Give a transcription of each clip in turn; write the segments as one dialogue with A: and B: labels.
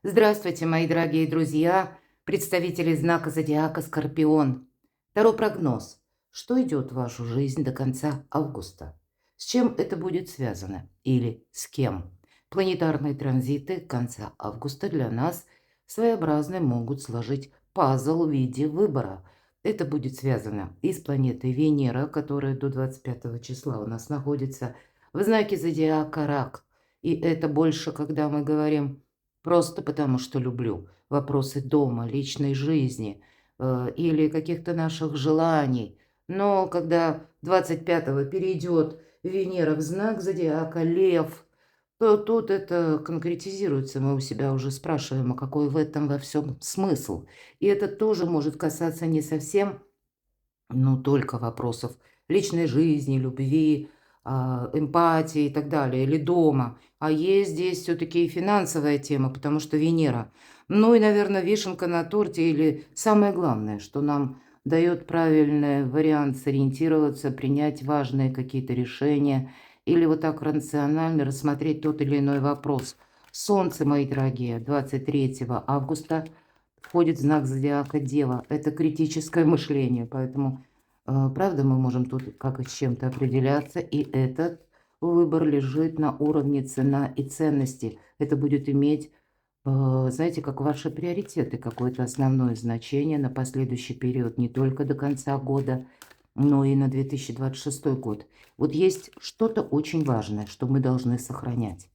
A: Здравствуйте, мои дорогие друзья, представители знака зодиака Скорпион. Второй прогноз. Что идет в вашу жизнь до конца августа? С чем это будет связано? Или с кем? Планетарные транзиты конца августа для нас своеобразно могут сложить пазл в виде выбора. Это будет связано и с планетой Венера, которая до 25 числа у нас находится в знаке зодиака Рак. И это больше, когда мы говорим просто потому, что люблю. Вопросы дома, личной жизни, или каких-то наших желаний. Но когда 25-го перейдет Венера в знак зодиака Лев, то тут это конкретизируется. Мы у себя уже спрашиваем, а какой в этом во всем смысл. И это тоже может касаться не совсем, ну, только вопросов личной жизни, любви, эмпатии и так далее, или дома. А есть здесь все-таки и финансовая тема, потому что Венера. Ну и, наверное, вишенка на торте или самое главное, что нам дает правильный вариант сориентироваться, принять важные какие-то решения или вот так рационально рассмотреть тот или иной вопрос. Солнце, мои дорогие, 23 августа входит в знак зодиака Дева. Это критическое мышление, поэтому, правда, мы можем тут как и с чем-то определяться, и этот выбор лежит на уровне цена и ценности. Это будет иметь, знаете, как ваши приоритеты, какое-то основное значение на последующий период, не только до конца года, но и на 2026 год. Вот есть что-то очень важное, что мы должны сохранять.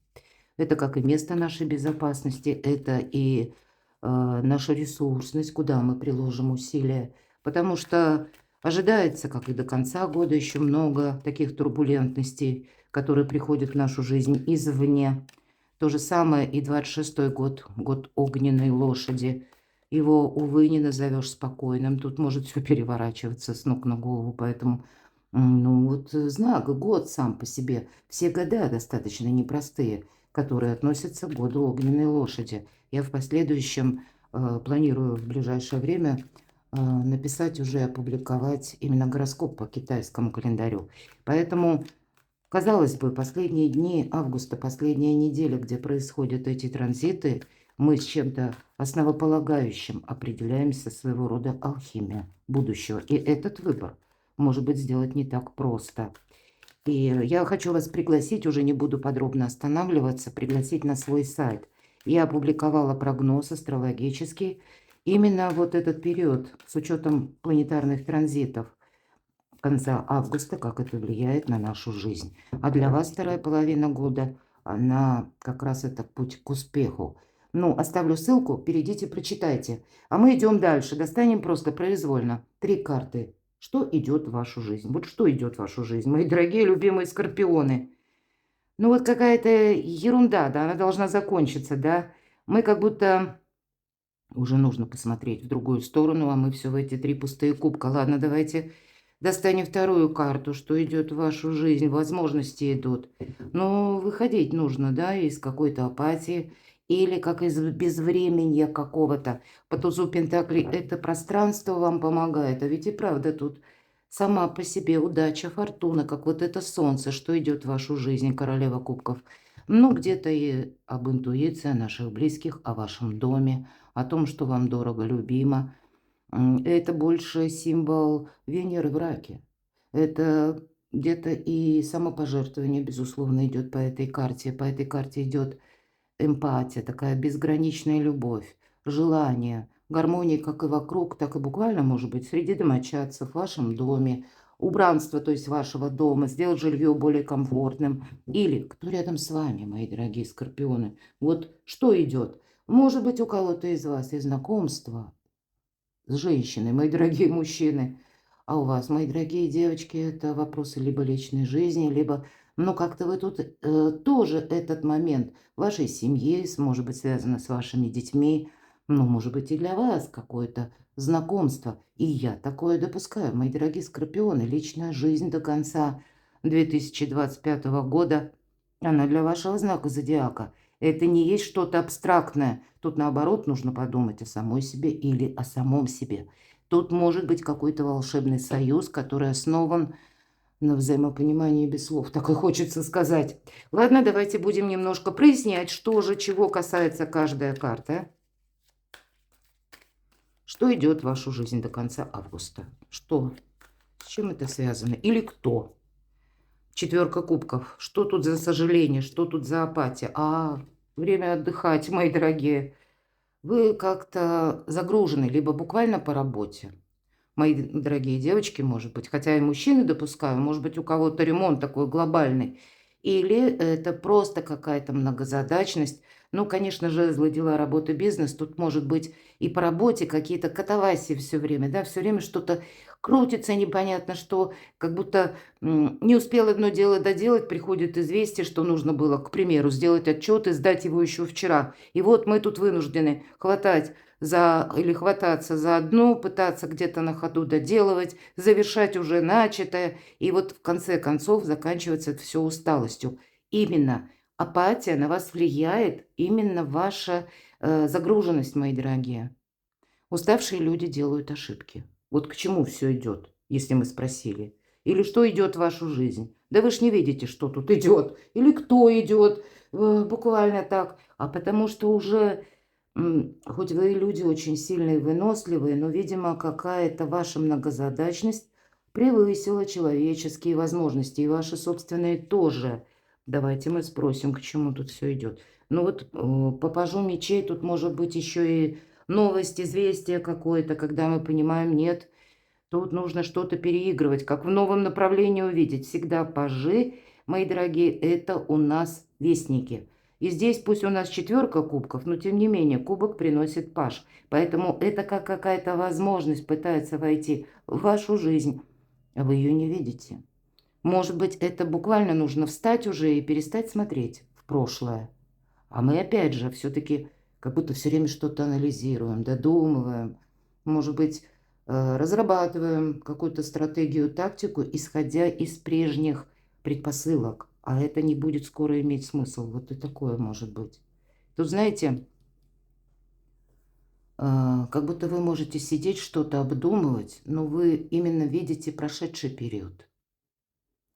A: Это как и место нашей безопасности, это и наша ресурсность, куда мы приложим усилия. Потому что ожидается, как и до конца года, еще много таких турбулентностей, которые приходят в нашу жизнь извне. То же самое и 26-й год, год огненной лошади. Его, увы, не назовешь спокойным. Тут может все переворачиваться с ног на голову, поэтому ну вот знак, год сам по себе. Все года достаточно непростые, которые относятся к году огненной лошади. Я в последующем планирую в ближайшее время написать уже, опубликовать именно гороскоп по китайскому календарю. Поэтому, казалось бы, последние дни августа, последняя неделя, где происходят эти транзиты, мы с чем-то основополагающим определяемся, своего рода алхимия будущего. И этот выбор может быть сделать не так просто. И я хочу вас пригласить, уже не буду подробно останавливаться, пригласить на свой сайт. Я опубликовала прогноз астрологический, именно вот этот период, с учетом планетарных транзитов конца августа, как это влияет на нашу жизнь. А для вас вторая половина года, она как раз это путь к успеху. Ну, оставлю ссылку, перейдите, прочитайте. А мы идем дальше, достанем просто произвольно 3 карты. Что идет в вашу жизнь? Вот что идет в вашу жизнь, мои дорогие любимые скорпионы? Ну вот какая-то ерунда, да, она должна закончиться, да? Мы как будто уже нужно посмотреть в другую сторону, а мы все в эти 3 пустые кубка. Ладно, давайте достанем вторую карту, что идет в вашу жизнь, возможности идут. Но выходить нужно, да, из какой-то апатии или как из безвременья какого-то. По тузу пентаклей это пространство вам помогает, а ведь и правда тут сама по себе удача, фортуна, как вот это солнце, что идет в вашу жизнь, королева кубков. Ну, где-то и об интуиции, о наших близких, о вашем доме, о том, что вам дорого, любимо. Это больше символ Венеры в раке. Это где-то и самопожертвование, безусловно, идет по этой карте. По этой карте идет эмпатия, такая безграничная любовь, желание, гармония как и вокруг, так и буквально, может быть, среди домочадцев, в вашем доме, убранство, то есть вашего дома, сделать жилье более комфортным. Или кто рядом с вами, мои дорогие скорпионы. Вот что идет? Может быть, у кого-то из вас и знакомство с женщиной, мои дорогие мужчины. А у вас, мои дорогие девочки, это вопросы либо личной жизни, либо, ну, как-то вы тут тоже этот момент вашей семьи, может быть, связано с вашими детьми, ну, может быть, и для вас какое-то знакомство. И я такое допускаю, мои дорогие скорпионы, личная жизнь до конца 2025 года, она для вашего знака зодиака. Это не есть что-то абстрактное. Тут, наоборот, нужно подумать о самой себе или о самом себе. Тут может быть какой-то волшебный союз, который основан На взаимопонимании без слов. Так и хочется сказать. Ладно, давайте будем немножко прояснять, что же, чего касается каждая карта. Что идет в вашу жизнь до конца августа? Что? С чем это связано? Или кто? Четверка кубков. Что тут за сожаление? Что тут за апатия? Время отдыхать, мои дорогие. Вы как-то загружены, либо буквально по работе. Мои дорогие девочки, может быть, хотя и мужчины допускаю, может быть, у кого-то ремонт такой глобальный. Или это просто какая-то многозадачность. Ну, конечно же, злые дела, работа, бизнес. Тут может быть и по работе какие-то катавасии все время, да, все время что-то крутится непонятно что, как будто не успел одно дело доделать, приходит известие, что нужно было, к примеру, сделать отчет и сдать его еще вчера. И вот мы тут вынуждены хвататься за одно, пытаться где-то на ходу доделывать, завершать уже начатое. И вот в конце концов заканчивается это все усталостью. Именно апатия на вас влияет, именно ваша загруженность, мои дорогие. Уставшие люди делают ошибки. Вот к чему все идет, если мы спросили. Или что идет в вашу жизнь? Да вы ж не видите, что тут идет. Или кто идет, буквально так. А потому что уже, хоть вы и люди очень сильные, выносливые, но, видимо, какая-то ваша многозадачность превысила человеческие возможности. И ваши собственные тоже. Давайте мы спросим, к чему тут все идет. Ну вот по пажу мечей тут может быть еще и новость, известие какое-то, когда мы понимаем, нет, тут нужно что-то переигрывать, как в новом направлении увидеть. Всегда пажи, мои дорогие, это у нас вестники. И здесь пусть у нас четверка кубков, но тем не менее кубок приносит паж. Поэтому это как какая-то возможность пытается войти в вашу жизнь, а вы ее не видите. Может быть, это буквально нужно встать уже и перестать смотреть в прошлое. А мы опять же все-таки как будто все время что-то анализируем, додумываем, может быть, разрабатываем какую-то стратегию, тактику, исходя из прежних предпосылок. А это не будет скоро иметь смысл. Вот и такое может быть. Тут, знаете, как будто вы можете сидеть, что-то обдумывать, но вы именно видите прошедший период.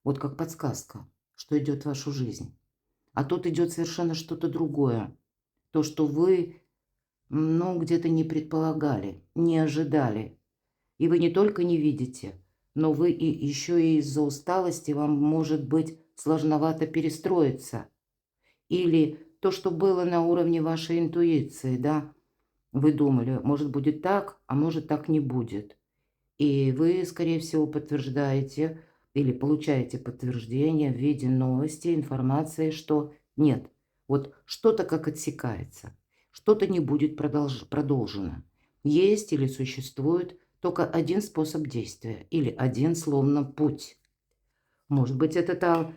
A: Вот как подсказка, что идет в вашу жизнь. А тут идет совершенно что-то другое. То, что вы, ну, где-то не предполагали, не ожидали. И вы не только не видите, но вы и еще и из-за усталости вам может быть сложновато перестроиться. Или то, что было на уровне вашей интуиции, да, вы думали, может будет так, а может так не будет. И вы, скорее всего, подтверждаете или получаете подтверждение в виде новости, информации, что нет, вот что-то как отсекается, что-то не будет продолжено. Есть или существует только один способ действия или один словно путь. Может быть, это та,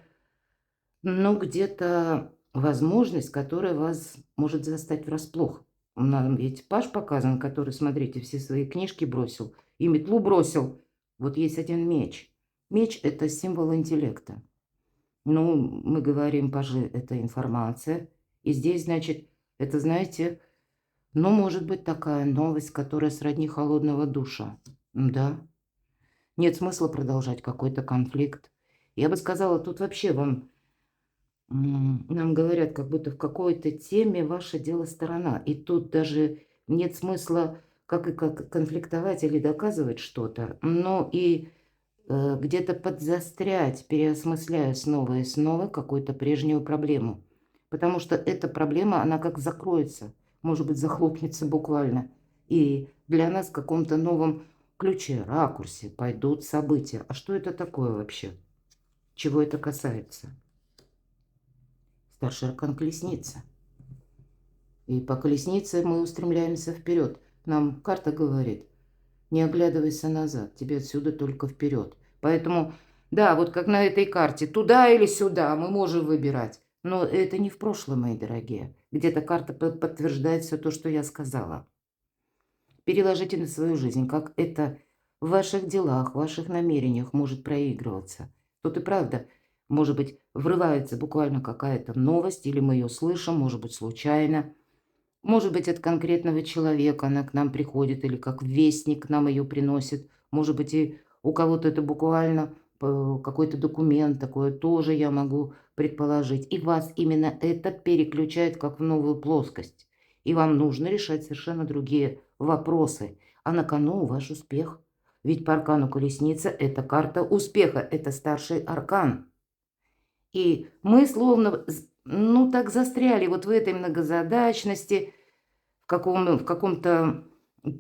A: ну, где-то возможность, которая вас может застать врасплох. Нам ведь Паш показан, который, смотрите, все свои книжки бросил и метлу бросил. Вот есть один меч. Меч – это символ интеллекта. Ну, мы говорим, Пажи – это информация. И здесь, значит, это, знаете, ну, может быть такая новость, которая сродни холодного душа. Да. Нет смысла продолжать какой-то конфликт. Я бы сказала, тут вообще нам говорят, как будто в какой-то теме ваше дело сторона. И тут даже нет смысла как конфликтовать или доказывать что-то, но и где-то подзастрять, переосмысляя снова и снова какую-то прежнюю проблему. Потому что эта проблема, она как закроется, может быть, захлопнется буквально. И для нас в каком-то новом ключе, ракурсе пойдут события. А что это такое вообще? Чего это касается? Старший аркан колесница. И по колеснице мы устремляемся вперед. Нам карта говорит, не оглядывайся назад, тебе отсюда только вперед. Поэтому, да, вот как на этой карте, туда или сюда мы можем выбирать. Но это не в прошлом, мои дорогие. Где-то карта подтверждает все то, что я сказала. Переложите на свою жизнь, как это в ваших делах, в ваших намерениях может проигрываться. Тут и правда, может быть, врывается буквально какая-то новость, или мы ее слышим, может быть, случайно. Может быть, от конкретного человека она к нам приходит, или как вестник нам ее приносит. Может быть, и у кого-то это буквально какой-то документ, такое тоже я могу предположить. И вас именно это переключает как в новую плоскость. И вам нужно решать совершенно другие вопросы. А на кону ваш успех. Ведь по аркану колесница – это карта успеха, это старший аркан. И мы словно, ну, так застряли вот в этой многозадачности, в каком-то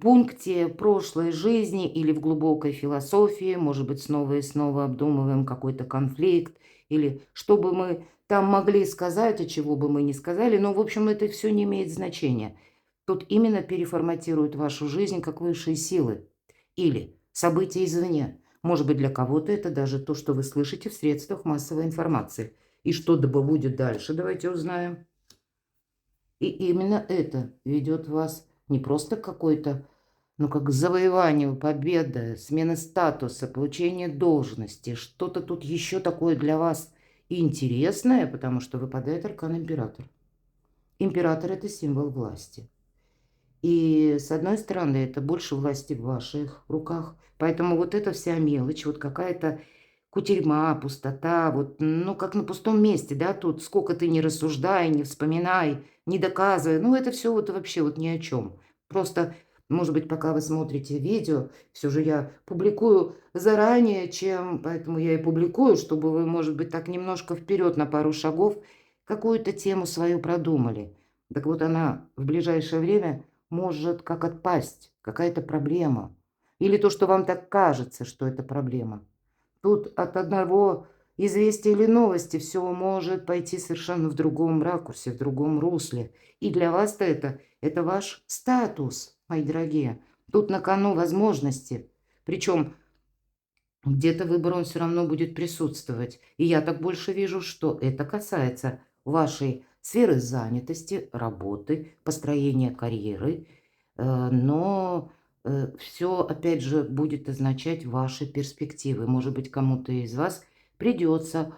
A: пункте прошлой жизни или в глубокой философии, может быть, снова и снова обдумываем какой-то конфликт, или что бы мы там могли сказать, а чего бы мы не сказали, но, в общем, это все не имеет значения. Тут именно переформатируют вашу жизнь как высшие силы или события извне. Может быть, для кого-то это даже то, что вы слышите в средствах массовой информации. И что будет дальше, давайте узнаем. И именно это ведет вас не просто к какой-то, ну, как к завоеванию, победы, смены статуса, получение должности. Что-то тут еще такое для вас интересное, потому что выпадает аркан император. Император – это символ власти. И, с одной стороны, это больше власти в ваших руках. Поэтому вот эта вся мелочь, вот какая-то кутерьма, пустота, вот, ну, как на пустом месте, да, тут сколько ты не рассуждай, не вспоминай, не доказывай, ну, это все вот вообще вот ни о чем. Просто, может быть, пока вы смотрите видео, все же я публикую заранее, поэтому я и публикую, чтобы вы, может быть, так немножко вперед на пару шагов какую-то тему свою продумали. Так вот, она в ближайшее время может как отпасть, какая-то проблема. Или то, что вам так кажется, что это проблема. Тут от одного известия или новости все может пойти совершенно в другом ракурсе, в другом русле. И для вас-то это ваш статус, мои дорогие. Тут на кону возможности. Причем где-то выбор он все равно будет присутствовать. И я так больше вижу, что это касается вашей сферы занятости, работы, построения карьеры. Но все, опять же, будет означать ваши перспективы. Может быть, кому-то из вас придется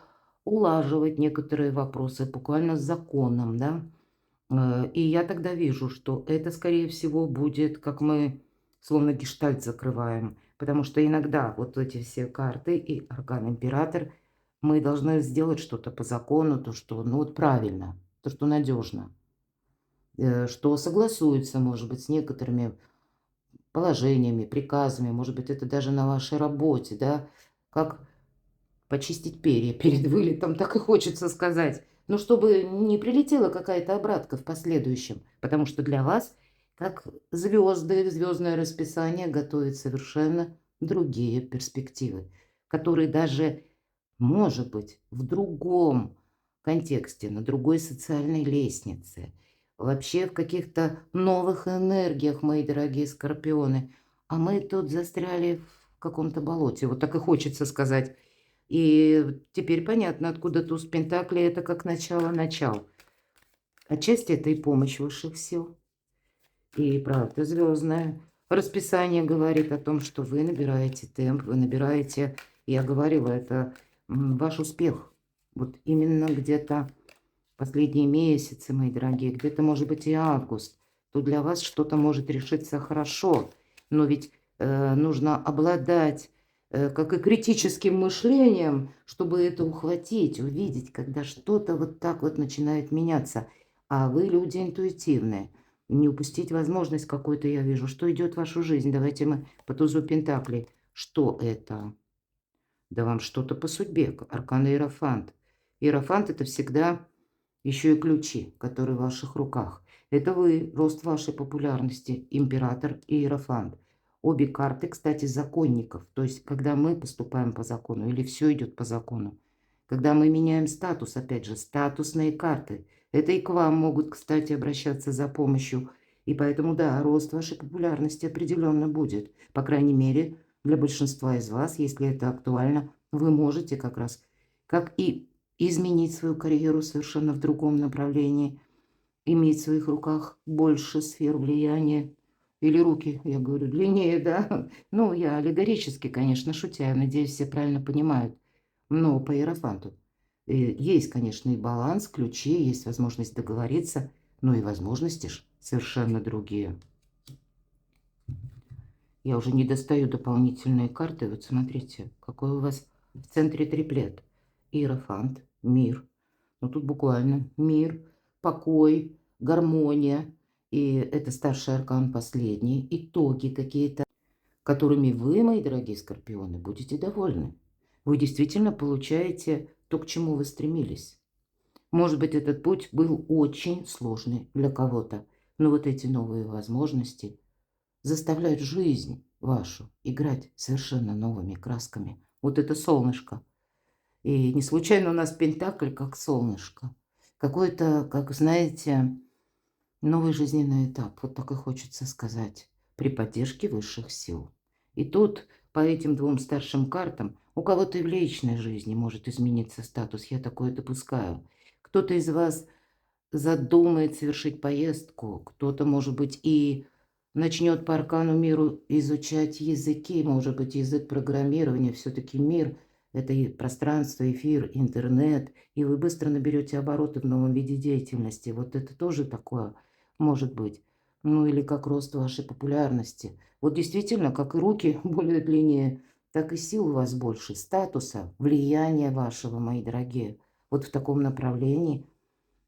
A: улаживать некоторые вопросы буквально с законом, да. И я тогда вижу, что это, скорее всего, будет, как мы словно гештальт закрываем. Потому что иногда вот эти все карты и аркан император, мы должны сделать что-то по закону, то, что, ну вот правильно, то, что надежно, что согласуется, может быть, с некоторыми положениями, приказами, может быть, это даже на вашей работе, да, как почистить перья перед вылетом, так и хочется сказать. Но чтобы не прилетела какая-то обратка в последующем, потому что для вас, как звезды, звездное расписание готовит совершенно другие перспективы, которые даже, может быть, в другом контексте, на другой социальной лестнице, вообще в каких-то новых энергиях, мои дорогие скорпионы. А мы тут застряли в каком-то болоте, вот так и хочется сказать. И теперь понятно, откуда туз Пентаклей – это как начало. Отчасти это и помощь высших сил. И правда звездное расписание говорит о том, что вы набираете темп, вы набираете, я говорила, это ваш успех. Вот именно где-то последние месяцы, мои дорогие, где-то, может быть, и август, то для вас что-то может решиться хорошо. Но ведь нужно обладать как и критическим мышлением, чтобы это ухватить, увидеть, когда что-то вот так вот начинает меняться. А вы люди интуитивные. Не упустить возможность какую-то, я вижу, что идет в вашу жизнь. Давайте мы по тузу Пентаклей. Что это? Да вам что-то по судьбе. Аркан Иерофант. Иерофант – это всегда еще и ключи, которые в ваших руках. Это вы, рост вашей популярности, император и иерофант. Обе карты, кстати, законников. То есть, когда мы поступаем по закону или все идет по закону. Когда мы меняем статус, опять же, статусные карты. Это и к вам могут, кстати, обращаться за помощью. И поэтому, да, рост вашей популярности определенно будет. По крайней мере, для большинства из вас, если это актуально, вы можете как раз, как и изменить свою карьеру совершенно в другом направлении, иметь в своих руках больше сфер влияния. Или руки, я говорю, длиннее, да? Ну, я аллегорически, конечно, шутя, я надеюсь, все правильно понимают. Но по иерофанту есть, конечно, и баланс, ключи, есть возможность договориться, но и возможности ж совершенно другие. Я уже не достаю дополнительные карты. Вот смотрите, какой у вас В центре триплет. Иерофант, мир. Ну, тут буквально мир, покой, гармония. И это старший аркан последний. Итоги какие-то, которыми вы, мои дорогие скорпионы, будете довольны. Вы действительно получаете то, к чему вы стремились. Может быть, этот путь был очень сложный для кого-то, но вот эти новые возможности заставляют жизнь вашу играть совершенно новыми красками. Вот это солнышко. И не случайно у нас пентакль как солнышко. Какой-то, как знаете, новый жизненный этап. Вот так и хочется сказать. При поддержке высших сил. И тут по этим двум старшим картам у кого-то и в личной жизни может измениться статус. Я такое допускаю. Кто-то из вас задумает совершить поездку, кто-то, может быть, и начнет по аркану миру изучать языки, может быть, язык программирования, все-таки мир – это и пространство, эфир, интернет, и вы быстро наберете обороты в новом виде деятельности. Вот это тоже такое может быть. Ну или как рост вашей популярности. Вот действительно, как и руки более длиннее, так и сил у вас больше, статуса, влияния вашего, мои дорогие. Вот в таком направлении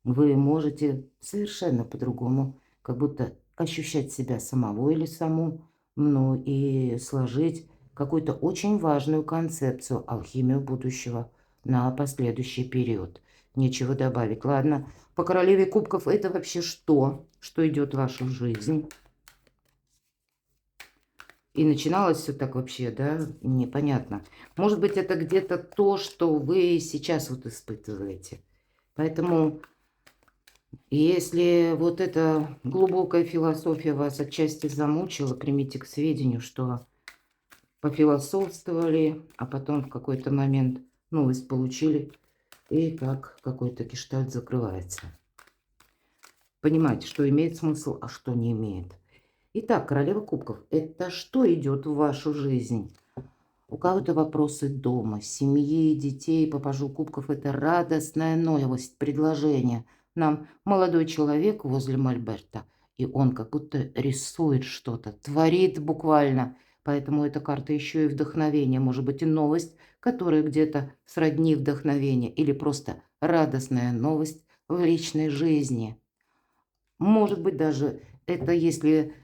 A: вы можете совершенно по-другому, как будто ощущать себя самого или саму, ну и сложить какую-то очень важную концепцию, алхимию будущего на последующий период. Нечего добавить. Ладно, по королеве кубков это вообще что? Что идет в вашу жизнь? И начиналось все так вообще, да, непонятно. Может быть, это где-то то, что вы сейчас вот испытываете. Поэтому если вот эта глубокая философия вас отчасти замучила, примите к сведению, что пофилософствовали, а потом в какой-то момент новость получили, и как какой-то гештальт закрывается. Понимаете, что имеет смысл, а что не имеет. Итак, королева кубков. Это что идет в вашу жизнь? У кого-то вопросы дома, семьи, детей. По пажу кубков это радостная новость, предложение. Нам молодой человек возле мольберта, и он как будто рисует что-то, творит буквально. Поэтому эта карта еще и вдохновение, может быть и новость, которая где-то сродни вдохновения, или просто радостная новость в личной жизни. Может быть даже это, если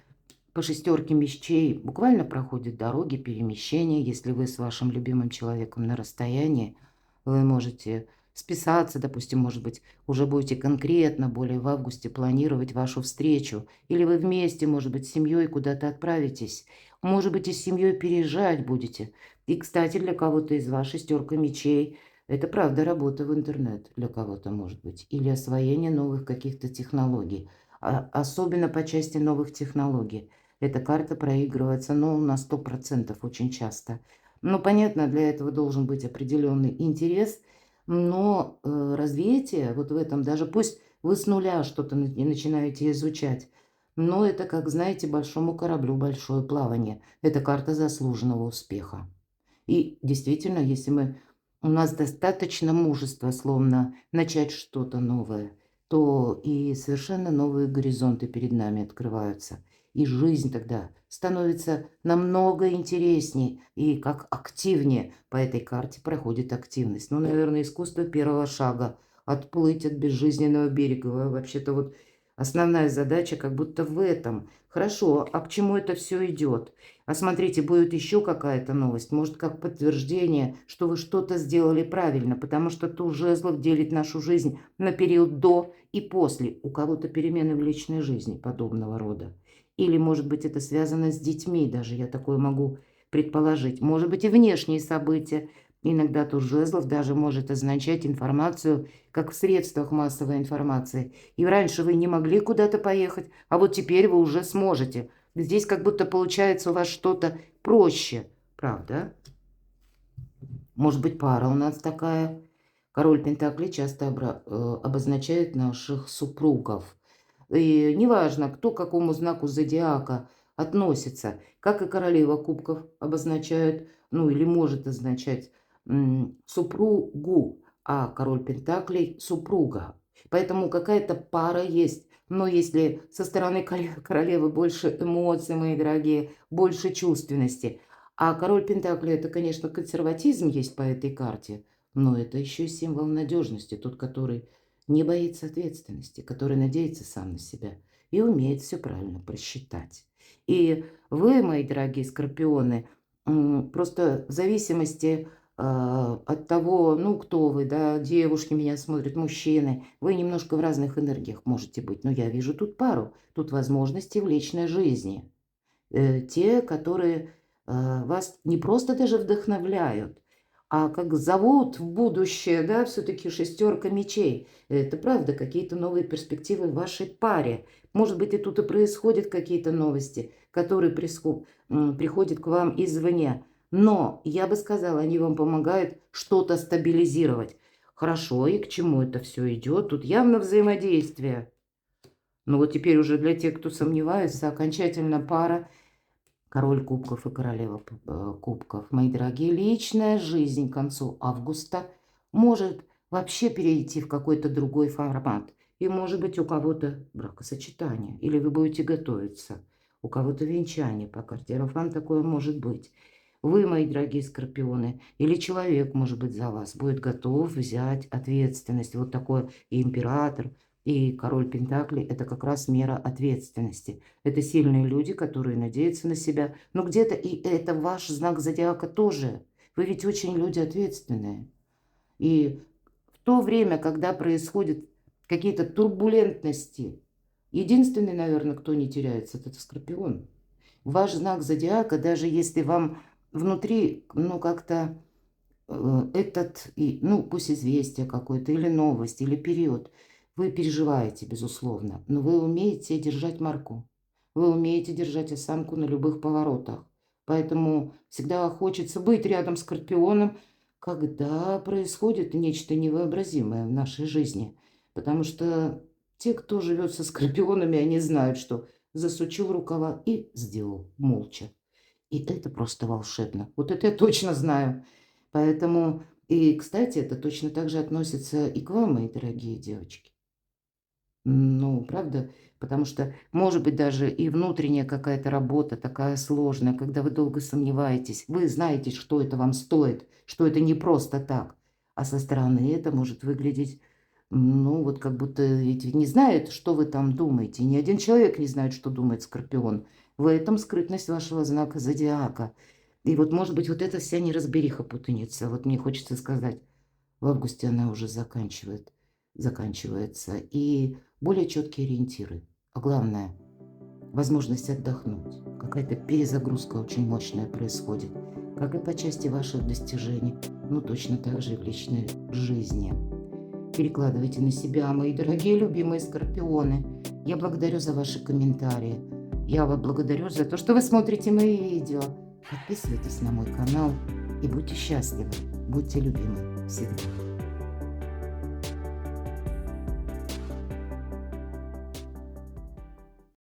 A: по шестерке мечей буквально проходят дороги, перемещения. Если вы с вашим любимым человеком на расстоянии, вы можете списаться, допустим, может быть, уже будете конкретно более в августе планировать вашу встречу. Или вы вместе, может быть, с семьей куда-то отправитесь. Может быть, и с семьей переезжать будете. И, кстати, для кого-то из вас шестерка мечей – это правда работа в интернет для кого-то, может быть. Или освоение новых каких-то технологий. Особенно по части новых технологий. Эта карта проигрывается, ну, на 100% очень часто. Ну, понятно, для этого должен быть определенный интерес, но развитие вот в этом, даже пусть вы с нуля что-то не начинаете изучать, но это, как знаете, большому кораблю большое плавание. Это карта заслуженного успеха. И действительно, если у нас достаточно мужества, словно начать что-то новое, то и совершенно новые горизонты перед нами открываются. И жизнь тогда становится намного интереснее и как активнее. По этой карте проходит активность. Ну, наверное, искусство первого шага. Отплыть от безжизненного берега. Вообще-то вот основная задача как будто в этом. Хорошо, а к чему это все идет? А смотрите, будет еще какая-то новость. Может, как подтверждение, что вы что-то сделали правильно. Потому что туз жезлов делит нашу жизнь на период до и после. У кого-то перемены в личной жизни подобного рода. Или, может быть, это связано с детьми, даже я такое могу предположить. Может быть, и внешние события. Иногда туз жезлов даже может означать информацию, как в средствах массовой информации. И раньше вы не могли куда-то поехать, а вот теперь вы уже сможете. Здесь как будто получается у вас что-то проще, правда? Может быть, пара у нас такая. Король Пентаклей часто обозначает наших супругов. И неважно, кто к какому знаку зодиака относится, как и королева кубков обозначают, ну или может означать супругу, а король Пентаклей – супруга. Поэтому какая-то пара есть. Но если со стороны королевы больше эмоций, мои дорогие, больше чувственности, А король Пентакли – это, конечно, консерватизм есть по этой карте, но это еще и символ надежности, тот, который не боится ответственности, который надеется сам на себя и умеет все правильно просчитать. И вы, мои дорогие скорпионы, просто в зависимости от того, ну, кто вы, да, девушки меня смотрят, мужчины, вы немножко в разных энергиях можете быть. Но я вижу тут пару, тут возможности в личной жизни. Те, которые вас не просто даже вдохновляют, а как зовут в будущее, да, все-таки шестерка мечей. Это правда, какие-то новые перспективы в вашей паре. Может быть, и тут и происходят какие-то новости, которые приходят к вам извне. Но, я бы сказала, они вам помогают что-то стабилизировать. Хорошо, и к чему это все идет? Тут явно взаимодействие. Ну вот теперь уже для тех, кто сомневается, окончательно пара король кубков и королева кубков. Мои дорогие, личная жизнь к концу августа может вообще перейти в какой-то другой формат. И может быть у кого-то бракосочетание, или вы будете готовиться. У кого-то венчание по карте Иерофант, такое может быть. Вы, мои дорогие скорпионы, или человек, может быть, за вас будет готов взять ответственность. Вот такой и император, и король Пентаклей – это как раз мера ответственности. Это сильные люди, которые надеются на себя. Но где-то и это ваш знак зодиака тоже. Вы ведь очень люди ответственные. И в то время, когда происходят какие-то турбулентности, единственный, наверное, кто не теряется, это скорпион. Ваш знак зодиака, даже если вам внутри, ну, как-то ну, пусть известие какое-то, или новость, или период, вы переживаете, безусловно, но вы умеете держать марку. Вы умеете держать осанку на любых поворотах. Поэтому всегда хочется быть рядом с скорпионом, когда происходит нечто невообразимое в нашей жизни. Потому что те, кто живет со скорпионами, они знают, что засучил рукава и сделал молча. И это просто волшебно. Вот это я точно знаю. Поэтому, и, кстати, это точно так же относится и к вам, мои дорогие девочки. Ну, правда? Потому что, может быть, даже и внутренняя какая-то работа такая сложная, когда вы долго сомневаетесь, вы знаете, что это вам стоит, что это не просто так. А со стороны это может выглядеть, ну, вот как будто ведь не знает, что вы там думаете. Ни один человек не знает, что думает скорпион. В этом скрытность вашего знака зодиака. И вот, может быть, вот эта вся неразбериха, путаница, вот мне хочется сказать, в августе она уже заканчивается. И более четкие ориентиры. А главное, возможность отдохнуть. Какая-то перезагрузка очень мощная происходит. Как и по части ваших достижений, но точно так же и в личной жизни. Перекладывайте на себя, мои дорогие любимые скорпионы. Я благодарю за ваши комментарии. Я вас благодарю за то, что вы смотрите мои видео. Подписывайтесь на мой канал и будьте счастливы, будьте любимы всегда.